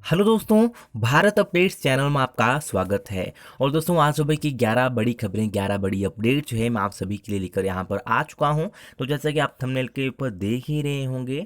Hello दोस्तों, Bharat updates channel में आपका स्वागत है। और दोस्तों, आज सुबह की 11 बड़ी खबरें, 11 बड़ी अपडेट जो है मैं आप सभी के लिए लेकर यहाँ पर आ चुका हूँ। तो जैसा कि आप थंबनेल के ऊपर देख ही रहे होंगे,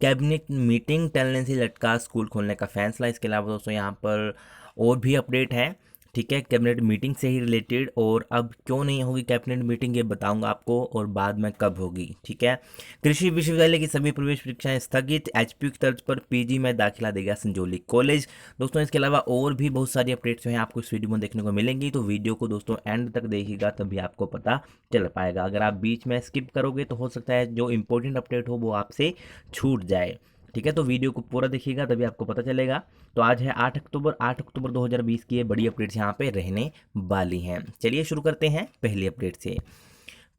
कैबिनेट मीटिंग टलने से लटका स्कूल खोलने का फैसला। इसके अलावा दोस्तों यहाँ पर और भी अपडेट है, ठीक है, कैबिनेट मीटिंग से ही रिलेटेड। और अब क्यों नहीं होगी कैबिनेट मीटिंग ये बताऊंगा आपको, और बाद में कब होगी, ठीक है। कृषि विश्वविद्यालय की सभी प्रवेश परीक्षाएं स्थगित, एचपीयू की तर्ज पर पीजी में दाखिला देगा संजौली कॉलेज। दोस्तों इसके अलावा और भी बहुत सारी अपडेट्स जो हैं आपको इस वीडियो में देखने को मिलेंगी, तो वीडियो को दोस्तों एंड तक देखिएगा तभी आपको पता चल पाएगा। अगर आप बीच में स्किप करोगे तो हो सकता है जो इंपॉर्टेंट अपडेट हो वो आपसे छूट जाए, ठीक है। तो वीडियो को पूरा देखिएगा तभी आपको पता चलेगा। तो आज है 8 अक्टूबर 2020 की ये बड़ी अपडेट्स यहाँ पे रहने वाली हैं। चलिए शुरू करते हैं पहली अपडेट से।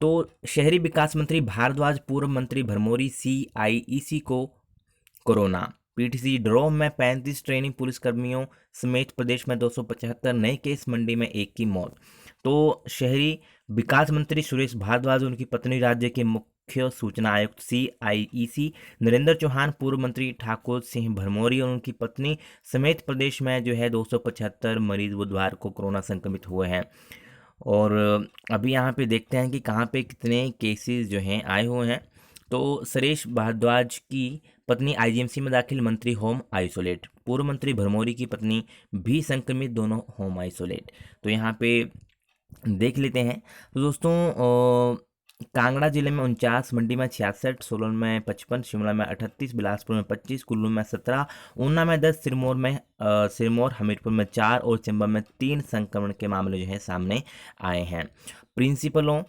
तो शहरी विकास मंत्री भारद्वाज, पूर्व मंत्री भरमौरी, सीआईईसी को कोरोना। पीटीसी ड्रॉ में 35 ट्रेनिंग पुलिसकर्मियों समेत प्रदेश में 275 नए केस, मंडी में एक की मौत। तो शहरी विकास मंत्री सुरेश भारद्वाज, उनकी पत्नी, राज्य के मुख्य सूचना आयुक्त सीआईईसी नरेंद्र चौहान, पूर्व मंत्री ठाकुर सिंह भरमौरी और उनकी पत्नी समेत प्रदेश में जो है 275 मरीज बुधवार को कोरोना संक्रमित हुए हैं। और अभी यहाँ पे देखते हैं कि कहाँ पे कितने केसेस जो हैं आए हुए हैं। तो सुरेश भारद्वाज की पत्नी आईजीएमसी में दाखिल, मंत्री होम आइसोलेट। पूर्व मंत्री भरमौरी की पत्नी भी संक्रमित, दोनों होम आइसोलेट। तो यहाँ पे देख लेते हैं। तो दोस्तों कांगड़ा जिले में 49, मंडी में 66, सोलन में 55, शिमला में 38, बिलासपुर में 25, कुल्लू में 17, ऊना में 10, सिरमौर हमीरपुर में 4 और चंबा में 3 संक्रमण के मामले जो हैं सामने आए हैं। प्रिंसिपलों,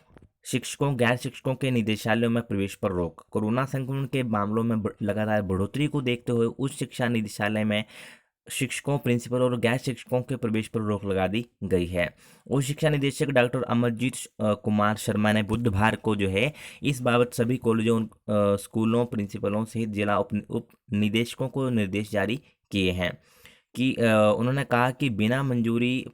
शिक्षकों, गैर शिक्षकों के निदेशालयों में प्रवेश पर रोक। कोरोना संक्रमण के मामलों में लगातार बढ़ोतरी को देखते हुए उच्च शिक्षा निदेशालय में शिक्षकों, प्रिंसिपल और गैर शिक्षकों के प्रवेश पर रोक लगा दी गई है। उच्च शिक्षा निदेशक डॉक्टर अमरजीत कुमार शर्मा ने बुधवार को जो है इस बाबत सभी कॉलेजों, स्कूलों, प्रिंसिपलों सहित जिला उप निदेशकों को निर्देश जारी किए हैं कि उन्होंने कहा कि बिना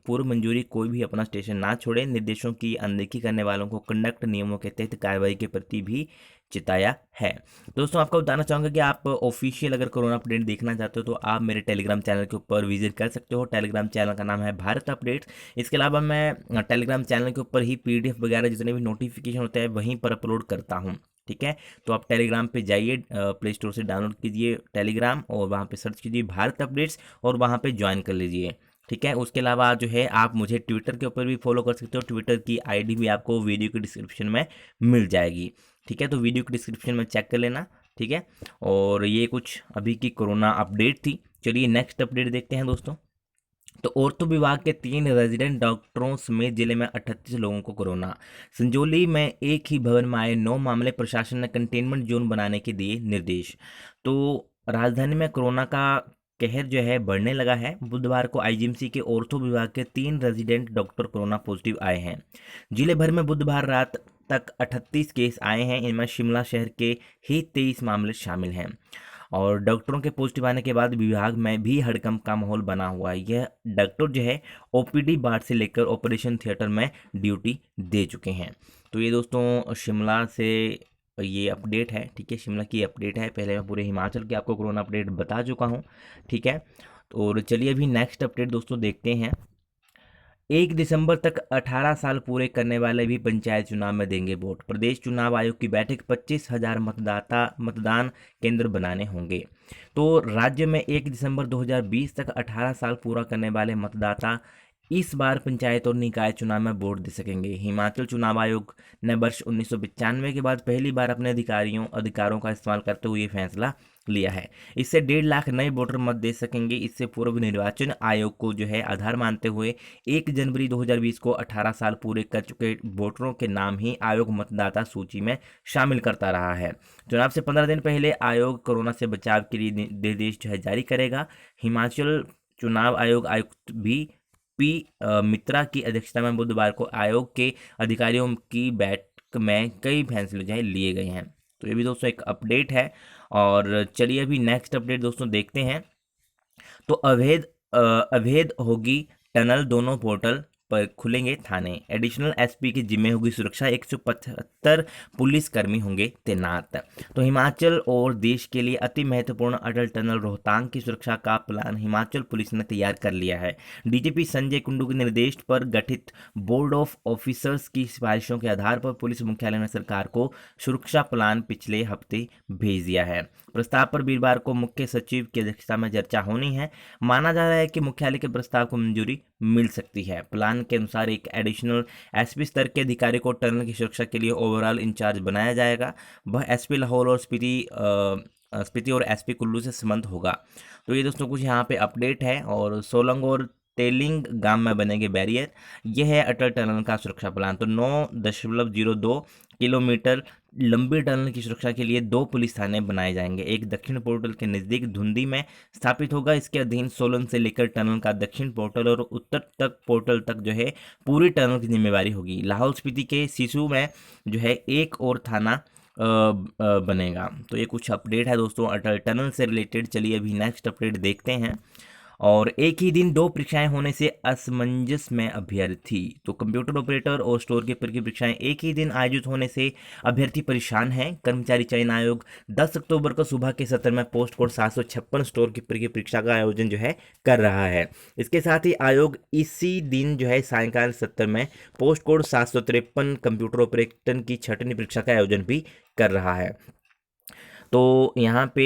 पूर्व मंजूरी कोई भी अपना स्टेशन ना छोड़े। निर्देशों की अनदेखी करने वालों को कंडक्ट नियमों के तहत कार्रवाई के प्रति भी चिताया है। दोस्तों आपको बताना चाहूँगा कि आप ऑफिशियल अगर कोरोना अपडेट देखना चाहते हो तो आप मेरे टेलीग्राम चैनल के ऊपर विजिट कर सकते हो। टेलीग्राम चैनल का नाम है भारत अपडेट्स। इसके अलावा मैं टेलीग्राम चैनल के ऊपर ही पीडीएफ वगैरह जितने भी नोटिफिकेशन होते हैं वहीं पर अपलोड करता हूँ, ठीक है। तो आप टेलीग्राम पे जाइए, प्ले स्टोर से डाउनलोड कीजिए टेलीग्राम और वहाँ पे सर्च कीजिए भारत अपडेट्स और वहाँ पे ज्वाइन कर लीजिए, ठीक है। उसके अलावा जो है आप मुझे ट्विटर के ऊपर भी फॉलो कर सकते हो। ट्विटर की आईडी भी आपको वीडियो के डिस्क्रिप्शन में मिल जाएगी, ठीक है। तो वीडियो के डिस्क्रिप्शन में चेक कर लेना, ठीक है। और ये कुछ अभी की कोरोना अपडेट थी। चलिए नेक्स्ट अपडेट देखते हैं दोस्तों। तो ऑर्थो विभाग के 3 रेजिडेंट डॉक्टरों समेत जिले में 38 लोगों को कोरोना। संजौली में एक ही भवन में आए 9 मामले, प्रशासन ने कंटेनमेंट जोन बनाने के दिए निर्देश। तो राजधानी में कोरोना का कहर जो है बढ़ने लगा है। बुधवार को आईजीएमसी के ऑर्थो विभाग के 3 रेजिडेंट डॉक्टर कोरोना पॉजिटिव आए हैं। जिले भर में बुधवार रात तक 38 केस आए हैं। इनमें शिमला शहर के ही 23 मामले शामिल हैं। और डॉक्टरों के पॉजिटिव आने के बाद विभाग में भी हड़कंप का माहौल बना हुआ है। यह डॉक्टर जो है ओपीडी वार्ड से लेकर ऑपरेशन थिएटर में ड्यूटी दे चुके हैं। तो ये दोस्तों शिमला से ये अपडेट है, ठीक है, शिमला की अपडेट है। पहले मैं पूरे हिमाचल की आपको कोरोना अपडेट बता चुका हूँ, ठीक है। और चलिए अभी नेक्स्ट अपडेट दोस्तों देखते हैं। 1 दिसंबर तक 18 साल पूरे करने वाले भी पंचायत चुनाव में देंगे वोट। प्रदेश चुनाव आयोग की बैठक, 25,000 मतदान केंद्र बनाने होंगे। तो राज्य में 1 दिसंबर 2020 तक 18 साल पूरा करने वाले मतदाता इस बार पंचायत और निकाय चुनाव में वोट दे सकेंगे। हिमाचल चुनाव आयोग ने वर्ष 1995 के बाद पहली बार अपने अधिकारों का इस्तेमाल करते हुए ये फैसला लिया है। इससे 1.5 लाख नए वोटर मत दे सकेंगे। इससे पूर्व निर्वाचन आयोग को जो है आधार मानते हुए 1 जनवरी 2020 को 18 साल पूरे कर चुके वोटरों के नाम ही आयोग मतदाता सूची में शामिल करता रहा है। चुनाव से 15 दिन पहले आयोग कोरोना से बचाव के लिए निर्देश जो है जारी करेगा। हिमाचल चुनाव आयोग आयुक्त भी पी मित्रा की अध्यक्षता में बुधवार को आयोग के अधिकारियों की बैठक में कई फैसले जो है लिए गए हैं। तो ये भी दोस्तों एक अपडेट है। और चलिए अभी नेक्स्ट अपडेट दोस्तों देखते हैं। तो अवैध होगी टनल, दोनों पोर्टल पर खुलेंगे थाने। एडिशनल एसपी की जिम्मे होगी सुरक्षा, 175 पुलिसकर्मी होंगे तैनात। तो हिमाचल और देश के लिए अति महत्वपूर्ण अटल टनल रोहतांग की सुरक्षा का प्लान हिमाचल पुलिस ने तैयार कर लिया है। डीजीपी संजय कुंडू के निर्देश पर गठित बोर्ड ऑफ ऑफिसर्स की सिफारिशों के आधार पर पुलिस मुख्यालय ने सरकार को सुरक्षा प्लान पिछले हफ्ते भेज दिया है। प्रस्ताव पर वीरवार को मुख्य सचिव की अध्यक्षता में चर्चा होनी है। माना जा रहा है कि मुख्यालय के प्रस्ताव को मंजूरी मिल सकती है। प्लान के अनुसार एक एडिशनल एसपी स्तर के अधिकारी को टनल की सुरक्षा के लिए ओवरऑल इंचार्ज बनाया जाएगा। वह एसपी लाहौर और स्पीति और एसपी कुल्लू से संबंध होगा। तो ये दोस्तों कुछ यहाँ पे अपडेट है। और सोलंग और तेलिंग गांव में बनेंगे बैरियर। यह है अटल टनल का सुरक्षा प्लान। तो 9.02 किलोमीटर लंबी टनल की सुरक्षा के लिए 2 पुलिस थाने बनाए जाएंगे। एक दक्षिण पोर्टल के नज़दीक धुंधी में स्थापित होगा। इसके अधीन सोलन से लेकर टनल का दक्षिण पोर्टल और उत्तर तक पोर्टल तक जो है पूरी टनल की जिम्मेवारी होगी। लाहौल स्पीति के सिसु में जो है एक और थाना बनेगा। तो ये कुछ अपडेट है दोस्तों अटल टनल से रिलेटेड। चलिए अभी नेक्स्ट अपडेट देखते हैं। और एक ही दिन 2 परीक्षाएं होने से असमंजस में अभ्यर्थी। तो कंप्यूटर ऑपरेटर और स्टोर कीपर की परीक्षाएं एक ही दिन आयोजित होने से अभ्यर्थी परेशान हैं। कर्मचारी चयन आयोग 10 अक्टूबर को सुबह के सत्र में पोस्ट कोड 756 स्टोर कीपर की परीक्षा का आयोजन जो है कर रहा है। इसके साथ ही आयोग इसी दिन जो है सायंकाल सत्र में पोस्ट कोड 753 कंप्यूटर ऑपरेटर की 6वीं परीक्षा का आयोजन भी कर रहा है। तो यहाँ पे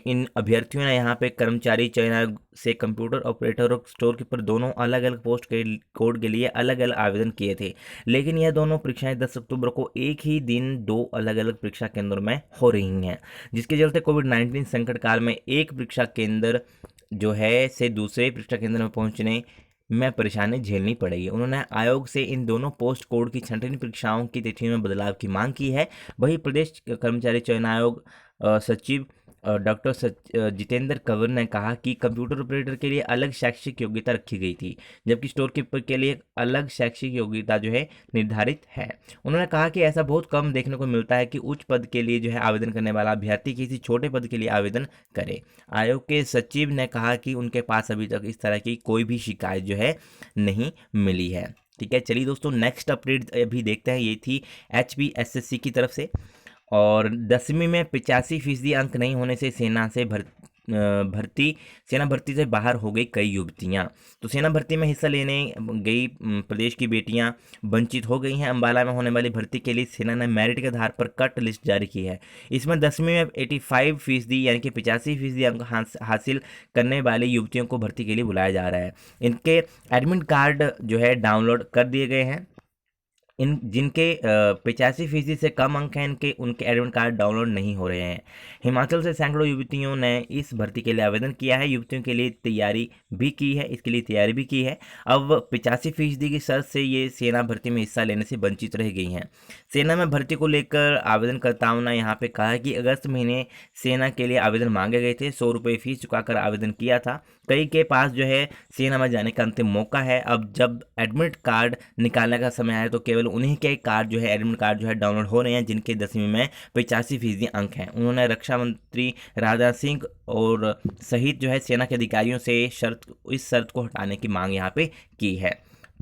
इन अभ्यर्थियों ने यहाँ पे कर्मचारी चयन आयोग से कंप्यूटर ऑपरेटर और स्टोर कीपर दोनों अलग अलग पोस्ट के कोड के लिए अलग अलग आवेदन किए थे। लेकिन यह दोनों परीक्षाएं 10 अक्टूबर को एक ही दिन 2 अलग अलग परीक्षा केंद्रों में हो रही हैं, जिसके चलते कोविड-19 संकट काल में एक परीक्षा केंद्र जो है से दूसरे परीक्षा केंद्र में पहुंचने में परेशानी झेलनी पड़ेगी। उन्होंने आयोग से इन दोनों पोस्ट कोड की 6वीं परीक्षाओं की तिथियों में बदलाव की मांग की है। वहीं प्रदेश कर्मचारी चयन आयोग सचिव डॉक्टर जितेंद्र कंवर ने कहा कि कंप्यूटर ऑपरेटर के लिए अलग शैक्षिक योग्यता रखी गई थी, जबकि स्टोर कीपर के लिए अलग शैक्षिक योग्यता जो है निर्धारित है। उन्होंने कहा कि ऐसा बहुत कम देखने को मिलता है कि उच्च पद के लिए जो है आवेदन करने वाला अभ्यर्थी किसी छोटे पद के लिए आवेदन करे। आयोग के सचिव ने कहा कि उनके पास अभी तक इस तरह की कोई भी शिकायत जो है नहीं मिली है। ठीक है, चलिए दोस्तों नेक्स्ट अपडेट अभी देखते हैं। ये थी HPSSC की तरफ से। और 10वीं में 85% अंक नहीं होने से सेना भर्ती से बाहर हो गई कई युवतियां। तो सेना भर्ती में हिस्सा लेने गई प्रदेश की बेटियां वंचित हो गई हैं। अंबाला में होने वाली भर्ती के लिए सेना ने मेरिट के आधार पर कट लिस्ट जारी की है। इसमें 10वीं में 85% यानी कि 85% अंक हासिल करने वाली युवतियों को भर्ती के लिए बुलाया जा रहा है। इनके एडमिट कार्ड जो है डाउनलोड कर दिए गए हैं। इन जिनके 85% से कम अंक हैं उनके एडमिट कार्ड डाउनलोड नहीं हो रहे हैं। हिमाचल से सैकड़ों युवतियों ने इस भर्ती के लिए आवेदन किया है। युवतियों के लिए तैयारी भी की है, इसके लिए तैयारी भी की है। अब 85% की शर्त से ये सेना भर्ती में हिस्सा लेने से वंचित रह गई हैं। सेना में भर्ती को लेकर आवेदनकर्ताओं ने यहाँ पे कहा है कि अगस्त महीने सेना के लिए आवेदन मांगे गए थे। 100 रुपये फीस चुकाकर आवेदन किया था। कई के पास जो है सेना में जाने का अंतिम मौका है। अब जब एडमिट कार्ड निकालने का समय आया तो केवल उन्हीं के कार्ड जो है एडमिट कार्ड जो है डाउनलोड हो रहे हैं जिनके 10वीं में 85% अंक हैं। उन्होंने रक्षा मंत्री राजनाथ सिंह और सहित जो है सेना के अधिकारियों से इस शर्त को हटाने की मांग यहाँ पे की है।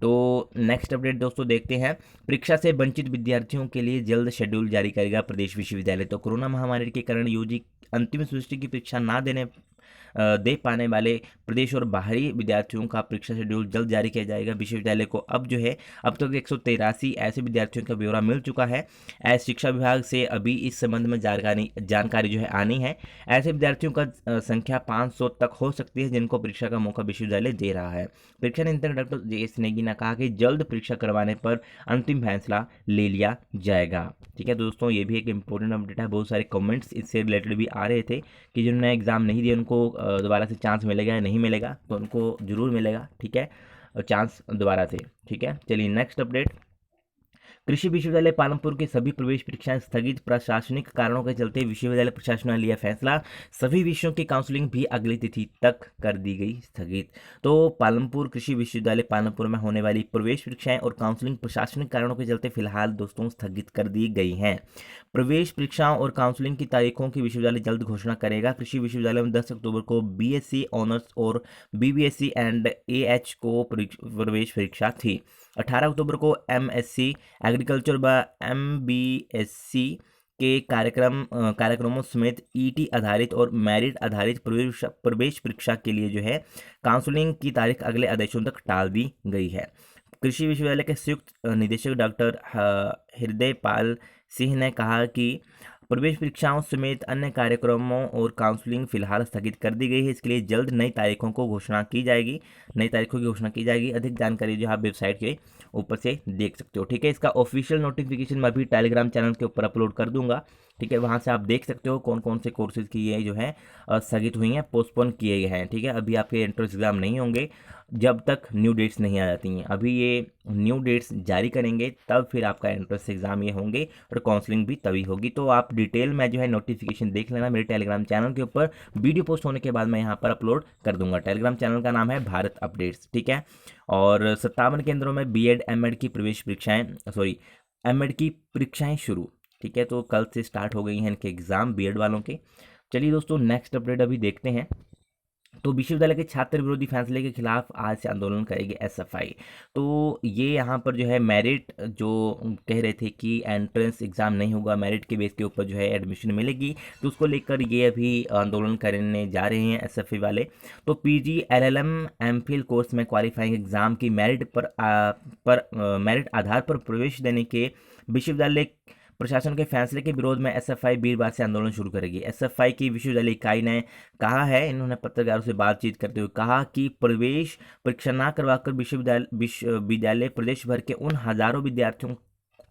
तो नेक्स्ट अपडेट दोस्तों देखते हैं। परीक्षा से वंचित विद्यार्थियों के लिए जल्द शेड्यूल जारी करेगा प्रदेश विश्वविद्यालय। तो कोरोना महामारी के कारण यूजी अंतिम सेमेस्टर की परीक्षा ना दे पाने वाले प्रदेश और बाहरी विद्यार्थियों का परीक्षा शेड्यूल जल्द जारी किया जाएगा। विश्वविद्यालय को अब तक 183 ऐसे विद्यार्थियों का ब्यौरा मिल चुका है। ऐसे शिक्षा विभाग से अभी इस संबंध में जानकारी जो है आनी है। ऐसे विद्यार्थियों का संख्या 500 तक हो सकती है जिनको परीक्षा का मौका विश्वविद्यालय दे रहा है। परीक्षा नियंत्रक डॉक्टर JS नेगी ने कहा कि जल्द परीक्षा करवाने पर अंतिम फैसला ले लिया जाएगा। ठीक है दोस्तों, ये भी एक इंपॉर्टेंट अपडेट है। बहुत सारे कमेंट्स इससे रिलेटेड भी आ रहे थे कि जिन्होंने एग्ज़ाम नहीं दिया उनको दोबारा से चांस मिलेगा या नहीं मिलेगा। तो उनको ज़रूर मिलेगा, ठीक है, चांस दोबारा से। ठीक है, चलिए नेक्स्ट अपडेट। कृषि विश्वविद्यालय पालमपुर की सभी प्रवेश परीक्षाएं स्थगित। प्रशासनिक कारणों के चलते विश्वविद्यालय प्रशासन ने लिया फैसला। सभी विषयों की काउंसलिंग भी अगली तिथि तक कर दी गई स्थगित। तो पालमपुर कृषि विश्वविद्यालय पालमपुर में होने वाली प्रवेश परीक्षाएं और काउंसलिंग प्रशासनिक कारणों के चलते फिलहाल दोस्तों स्थगित कर दी गई हैं। प्रवेश परीक्षाओं और काउंसलिंग की तारीखों की विश्वविद्यालय जल्द घोषणा करेगा। कृषि विश्वविद्यालय में 10 अक्टूबर को बीएससी ऑनर्स और बीबीएससी एंड एएच को प्रवेश परीक्षा थी। 18 अक्टूबर को एमएससी एग्रीकल्चर व एमबीएससी के कार्यक्रमों समेत ईटी आधारित और मेरिट आधारित प्रवेश परीक्षा के लिए जो है काउंसलिंग की तारीख अगले आदेशों तक टाल दी गई है। कृषि विश्वविद्यालय के संयुक्त निदेशक डॉक्टर हृदय पाल सिंह ने कहा कि प्रवेश परीक्षाओं समेत अन्य कार्यक्रमों और काउंसलिंग फिलहाल स्थगित कर दी गई है। इसके लिए जल्द नई तारीखों की घोषणा की जाएगी। अधिक जानकारी जो आप वेबसाइट के ऊपर से देख सकते हो। ठीक है, इसका ऑफिशियल नोटिफिकेशन मैं अभी टेलीग्राम चैनल के ऊपर अपलोड कर दूंगा। ठीक है, वहाँ से आप देख सकते हो कौन कौन से कोर्सेज की ये जो है स्थगित हुई हैं, पोस्टपोन किए गए हैं। ठीक है, अभी आपके एंट्रेंस एग्जाम नहीं होंगे जब तक न्यू डेट्स नहीं आ जाती हैं। अभी ये न्यू डेट्स जारी करेंगे तब फिर आपका एंट्रेंस एग्जाम ये होंगे और काउंसलिंग भी तभी होगी। तो आप डिटेल में जो है नोटिफिकेशन देख लेना मेरे टेलीग्राम चैनल के ऊपर। वीडियो पोस्ट होने के बाद मैं यहाँ पर अपलोड कर दूंगा। टेलीग्राम चैनल का नाम है भारत अपडेट्स। ठीक है, और 57 केंद्रों में बीएड एमएड की प्रवेश परीक्षाएं एमएड की परीक्षाएं शुरू। ठीक है, तो कल से स्टार्ट हो गई हैं इनके एग्जाम बीएड वालों के। चलिए दोस्तों, नेक्स्ट अपडेट अभी देखते हैं। तो विश्वविद्यालय के छात्र विरोधी फैसले के खिलाफ आज से आंदोलन करेगी एसएफआई। तो ये यहाँ पर जो है मेरिट जो कह रहे थे कि एंट्रेंस एग्जाम नहीं होगा, मेरिट के बेस के ऊपर जो है एडमिशन मिलेगी, तो उसको लेकर ये अभी आंदोलन करने जा रहे हैं एसएफआई वाले। तो पीजी एलएलएम एमफिल कोर्स में क्वालिफाइंग एग्जाम की मेरिट आधार पर प्रवेश देने के विश्वविद्यालय प्रशासन के फैसले के विरोध में एसएफआई वीरवार से आंदोलन शुरू करेगी। एसएफआई की विश्वविद्यालय इकाई ने कहा है, इन्होंने पत्रकारों से बातचीत करते हुए कहा कि प्रवेश परीक्षा न करवाकर विश्वविद्यालय प्रदेश भर के उन हजारों विद्यार्थियों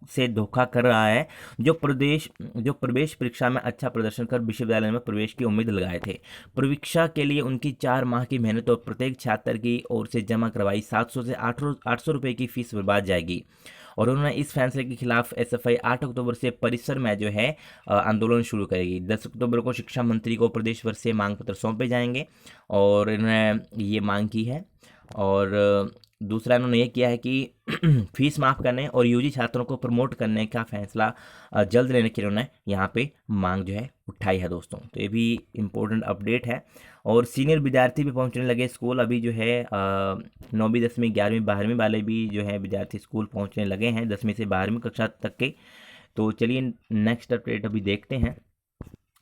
से धोखा कर रहा है जो प्रवेश परीक्षा में अच्छा प्रदर्शन कर विश्वविद्यालय में प्रवेश की उम्मीद लगाए थे। परीक्षा के लिए उनकी 4 माह की मेहनत और प्रत्येक छात्र की ओर से जमा करवाई 700 से 800 रुपए की फीस बर्बाद जाएगी। और उन्होंने इस फैसले के खिलाफ एसएफआई 8 अक्टूबर से परिसर में जो है आंदोलन शुरू करेगी। 10 अक्टूबर को शिक्षा मंत्री को प्रदेश भर से मांग पत्र सौंपे जाएंगे और इन्होंने ये मांग की है। और दूसरा इन्होंने ये किया है कि फीस माफ़ करने और यूजी छात्रों को प्रमोट करने का फैसला जल्द लेने के लिए उन्होंने यहाँ पे मांग जो है उठाई है दोस्तों। तो ये भी इम्पोर्टेंट अपडेट है। और सीनियर विद्यार्थी भी पहुँचने लगे स्कूल। अभी जो है 9वीं 10वीं 11वीं 12वीं वाले भी जो है विद्यार्थी स्कूल पहुँचने लगे हैं, 10वीं से 12वीं कक्षा तक के। तो चलिए नेक्स्ट अपडेट अभी देखते हैं।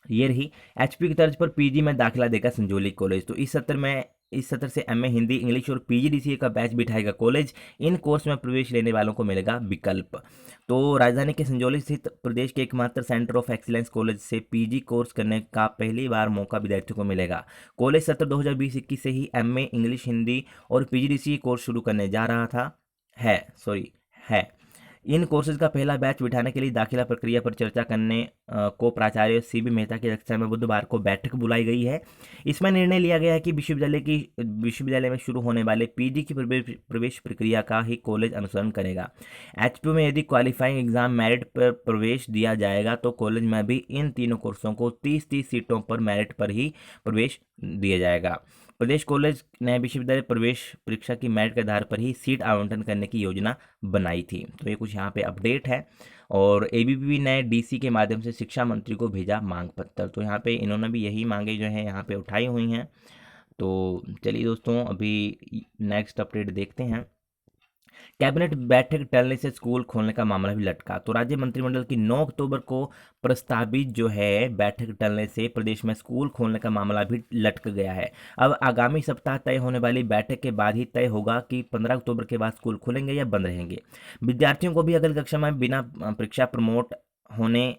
ये रही, एचपी की तर्ज पर पीजी में दाखिला देगा संजौली कॉलेज। तो इस सत्र से एमए हिंदी इंग्लिश और पीजीडीसीए का बैच बिठाएगा कॉलेज। इन कोर्स में प्रवेश लेने वालों को मिलेगा विकल्प। तो राजधानी के संजौली स्थित प्रदेश के एकमात्र सेंटर ऑफ एक्सीलेंस कॉलेज से पीजी कोर्स करने का पहली बार मौका विद्यार्थियों को मिलेगा। कॉलेज सत्र 2020-21 से ही एमए इंग्लिश हिंदी और पीजीडीसीए कोर्स शुरू करने जा रहा था है। इन कोर्सेज का पहला बैच बिठाने के लिए दाखिला प्रक्रिया पर चर्चा करने को प्राचार्य सीबी मेहता की अध्यक्षता में बुधवार को बैठक बुलाई गई है। इसमें निर्णय लिया गया है कि विश्वविद्यालय में शुरू होने वाले पीजी की प्रवेश प्रक्रिया का ही कॉलेज अनुसरण करेगा। एचपीयू में यदि क्वालिफाइंग एग्जाम मेरिट पर प्रवेश दिया जाएगा तो कॉलेज में भी इन तीनों कोर्सों को 30-30 सीटों पर मेरिट पर ही प्रवेश दिया जाएगा। प्रदेश कॉलेज ने विश्वविद्यालय प्रवेश परीक्षा की मेरिट के आधार पर ही सीट आवंटन करने की योजना बनाई थी। तो ये कुछ यहाँ पे अपडेट है। और एबीवीपी ने डीसी के माध्यम से शिक्षा मंत्री को भेजा मांग पत्र। तो यहाँ पे इन्होंने भी यही मांगे जो है यहाँ पे उठाई हुई हैं। तो चलिए दोस्तों, अभी नेक्स्ट अपडेट देखते हैं। कैबिनेट बैठक टलने से स्कूल खोलने का मामला भी लटका। तो राज्य मंत्रिमंडल की 9 अक्टूबर को प्रस्तावित जो है बैठक टलने से प्रदेश में स्कूल खोलने का मामला भी लटक गया है। अब आगामी सप्ताह तय होने वाली बैठक के बाद ही तय होगा कि 15 अक्टूबर के बाद स्कूल खुलेंगे या बंद रहेंगे। विद्यार्थियों को भी अगली कक्षा में बिना परीक्षा प्रमोट होने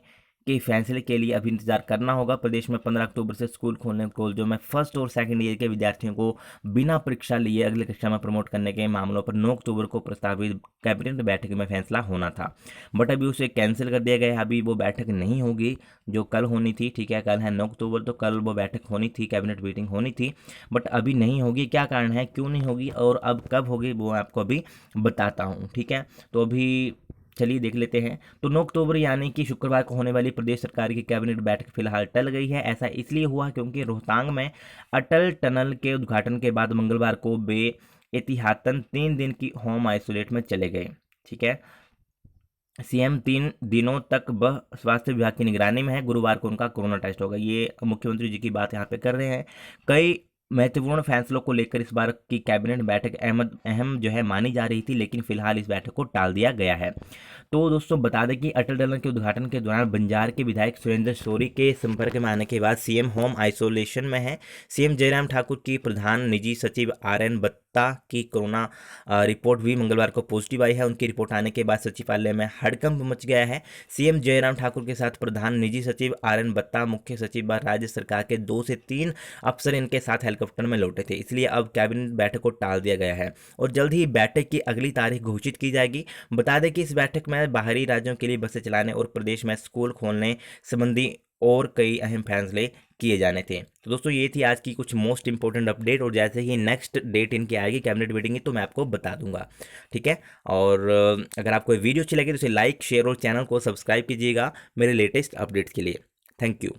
के फैसले के लिए अभी इंतजार करना होगा। प्रदेश में 15 अक्टूबर से स्कूल खोलने कॉलेजों में फर्स्ट और सेकंड ईयर के विद्यार्थियों को बिना परीक्षा लिए अगली कक्षा में प्रमोट करने के मामलों पर 9 अक्टूबर को प्रस्तावित कैबिनेट बैठक में फैसला होना था, बट अभी उसे कैंसिल कर दिया गया है। अभी वो बैठक नहीं होगी जो कल होनी थी। ठीक है, कल है 9 अक्टूबर, तो कल वो बैठक होनी थी, कैबिनेट मीटिंग होनी थी, बट अभी नहीं होगी। क्या कारण है, क्यों नहीं होगी और अब कब होगी, वो आपको अभी बताता हूँ। ठीक है, तो अभी चलिए देख लेते हैं। तो 9 अक्टूबर यानी कि शुक्रवार को होने वाली प्रदेश सरकार की कैबिनेट बैठक फिलहाल टल गई है। ऐसा इसलिए हुआ क्योंकि रोहतांग में अटल टनल के उद्घाटन के बाद मंगलवार को वे एहतियातन 3 दिन की होम आइसोलेट में चले गए। ठीक है, सीएम 3 दिनों तक वह स्वास्थ्य विभाग की निगरानी में है, गुरुवार को उनका कोरोना टेस्ट होगा। ये मुख्यमंत्री जी की बात यहाँ पे कर रहे हैं। कई महत्वपूर्ण फैसलों को लेकर इस बार की कैबिनेट बैठक अहम जो है मानी जा रही थी, लेकिन फिलहाल इस बैठक को टाल दिया गया है। तो दोस्तों बता दें कि अटल टनल के उद्घाटन के दौरान बंजार के विधायक सुरेंद्र शौरी के संपर्क में आने के बाद सीएम होम आइसोलेशन में है। सीएम जयराम ठाकुर की प्रधान निजी सचिव RN बत्ता की कोरोना रिपोर्ट भी मंगलवार को पॉजिटिव आई है। उनकी रिपोर्ट आने के बाद सचिवालय में हड़कंप मच गया है। सीएम जयराम ठाकुर के साथ प्रधान निजी सचिव RN बत्ता, मुख्य सचिव व राज्य सरकार के 2 से 3 अफसर इनके साथ हेलीकॉप्टर में लौटे थे। इसलिए अब कैबिनेट बैठक को टाल दिया गया है और जल्द ही बैठक की अगली तारीख घोषित की जाएगी। बता दें कि इस बैठक में बाहरी राज्यों के लिए बसें चलाने और प्रदेश में स्कूल खोलने संबंधी और कई अहम फैसले किए जाने थे। तो दोस्तों ये थी आज की कुछ मोस्ट इंपॉर्टेंट अपडेट, और जैसे ही नेक्स्ट डेट इनकी आएगी कैबिनेट मीटिंग की तो मैं आपको बता दूंगा, ठीक है। और अगर आपको वीडियो अच्छी लगे तो इसे लाइक, शेयर और चैनल को सब्सक्राइब कीजिएगा मेरे लेटेस्ट अपडेट्स के लिए। Thank you.